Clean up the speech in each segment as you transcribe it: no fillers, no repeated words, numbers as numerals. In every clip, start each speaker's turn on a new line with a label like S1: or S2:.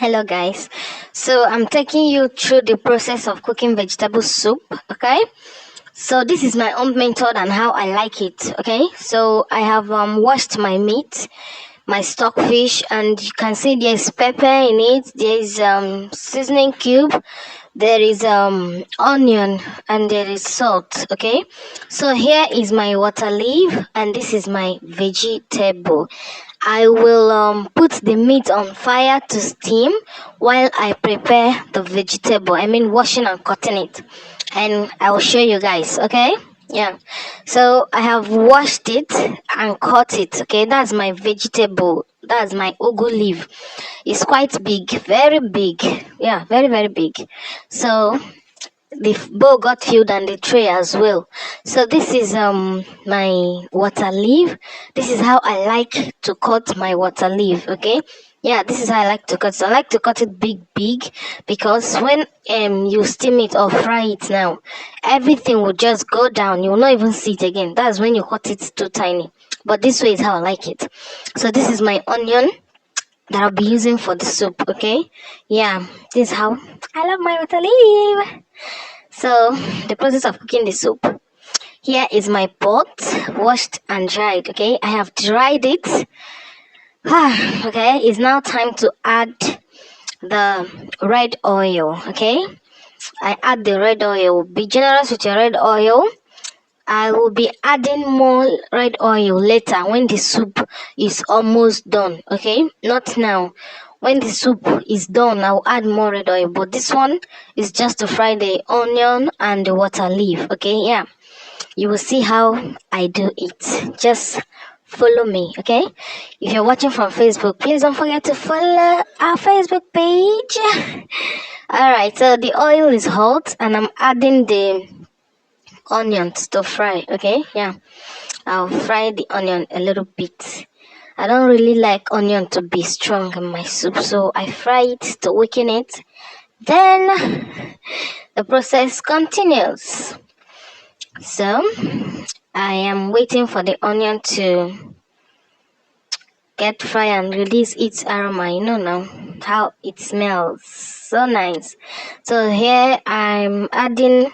S1: Hello guys, so I'm taking you through the process of cooking vegetable soup. Okay, so this is my own method and how I like it. Okay, so I have washed my meat, my stockfish, and you can see there's pepper in it, there's seasoning cube, there is onion, and there is salt. Okay, so here is my water leaf and this is my vegetable. I will put the meat on fire to steam while I prepare the vegetable. I mean washing and cutting it, and I will show you guys. Okay, yeah, so I have washed it and cut it. Okay, that's my vegetable, that's my ugu leaf. It's quite big, very big, yeah, very very big. So the bowl got filled and the tray as well. So this is my water leaf. This is how I like to cut my water leaf. Okay, yeah, this is how I like to cut. So I like to cut it big because when you steam it or fry it now, everything will just go down. You will not even see it again. That's when you cut it too tiny, but this way is how I like it. So this is my onion that I'll be using for the soup. Okay, yeah, this is how I love my water leaf. So the process of cooking the soup. Here is my pot, washed and dried. Okay, I have dried it. Okay, it's now time to add the red oil. Okay, I add the red oil. Be generous with your red oil. I will be adding more red oil later when the soup is almost done. Okay, not now. When the soup is done, I'll add more red oil, but this one is just to fry the onion and the water leaf. Okay, yeah, you will see how I do it. Just follow me. Okay, if you're watching from Facebook, please don't forget to follow our Facebook page. All right, so the oil is hot and I'm adding the onions to fry. Okay, yeah, I'll fry the onion a little bit. I don't really like onion to be strong in my soup, so I fry it to weaken it. Then the process continues. So I am waiting for the onion to get fried and release its aroma. You know now how it smells so nice. So here I'm adding,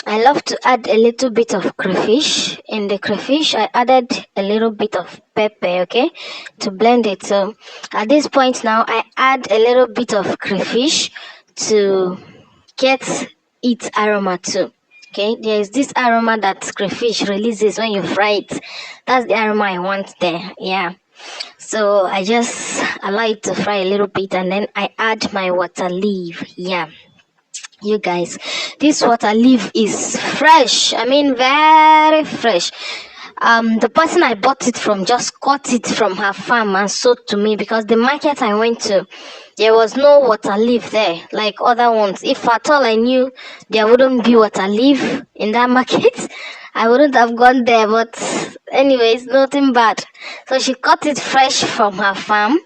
S1: I love to add a little bit of crayfish. In the crayfish, I added a little bit of pepper, okay, to blend it. So at this point now, I add a little bit of crayfish to get its aroma too. Okay, there is this aroma that crayfish releases when you fry it. That's the aroma I want there. Yeah. So I just allow it to fry a little bit and then I add my water leaf. Yeah. You guys, this water leaf is fresh. I mean, very fresh. The person I bought it from just cut it from her farm and sold to me, because the market I went to, there was no water leaf there like other ones. If at all I knew there wouldn't be water leaf in that market, I wouldn't have gone there. But anyways, nothing bad. So she cut it fresh from her farm.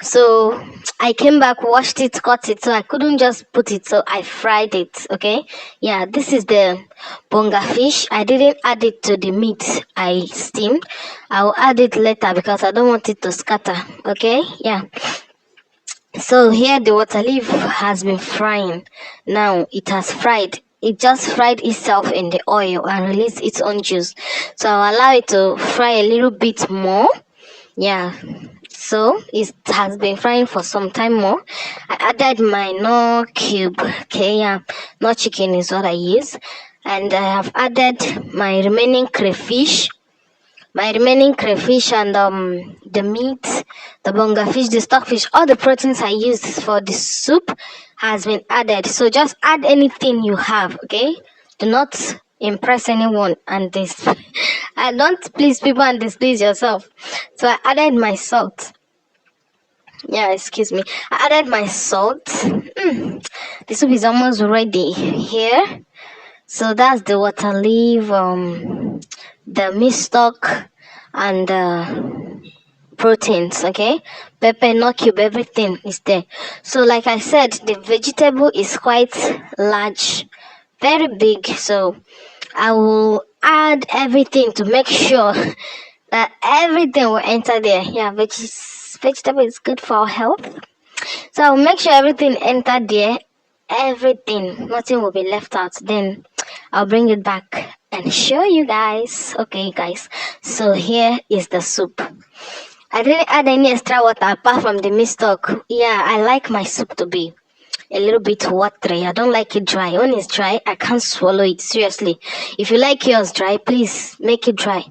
S1: So I came back, washed it, cut it, so I couldn't just put it, so I fried it. Okay, yeah, this is the bonga fish. I didn't add it to the meat I steamed. I'll add it later because I don't want it to scatter. Okay, yeah. So here the water leaf has been frying. Now it has fried. It just fried itself in the oil and released its own juice. So I'll allow it to fry a little bit more. Yeah, so it has been frying for some time more. I added my knorr cube. Okay, yeah, knorr chicken is what I use, and I have added my remaining crayfish and the meat, the bonga fish, the stockfish, all the proteins I used for the soup has been added. So just add anything you have. Okay, do not impress anyone and this I don't please people and displease yourself. So I added my salt. Yeah, excuse me. I added my salt. The soup is almost ready here. So that's the water leaf, the meat stock, and the proteins. Okay, pepper, no cube, everything is there. So like I said, the vegetable is quite large, very big. So I will add everything to make sure that everything will enter there. Yeah, vegetable is good for our health. So I'll make sure everything entered there. Everything, nothing will be left out. Then I'll bring it back and show you guys. Okay, guys. So here is the soup. I didn't add any extra water apart from the mistock. Yeah, I like my soup to be a little bit watery. I don't like it dry. When it's dry, I can't swallow it. Seriously. If you like yours dry, please make it dry.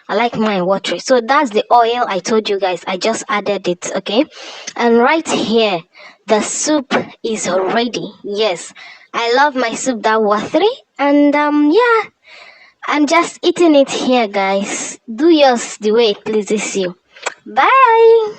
S1: I like mine watery. So that's the oil I told you guys. I just added it, okay? And right here, the soup is ready. Yes, I love my soup that watery. And yeah, I'm just eating it here, guys. Do yours the way it pleases you. Bye.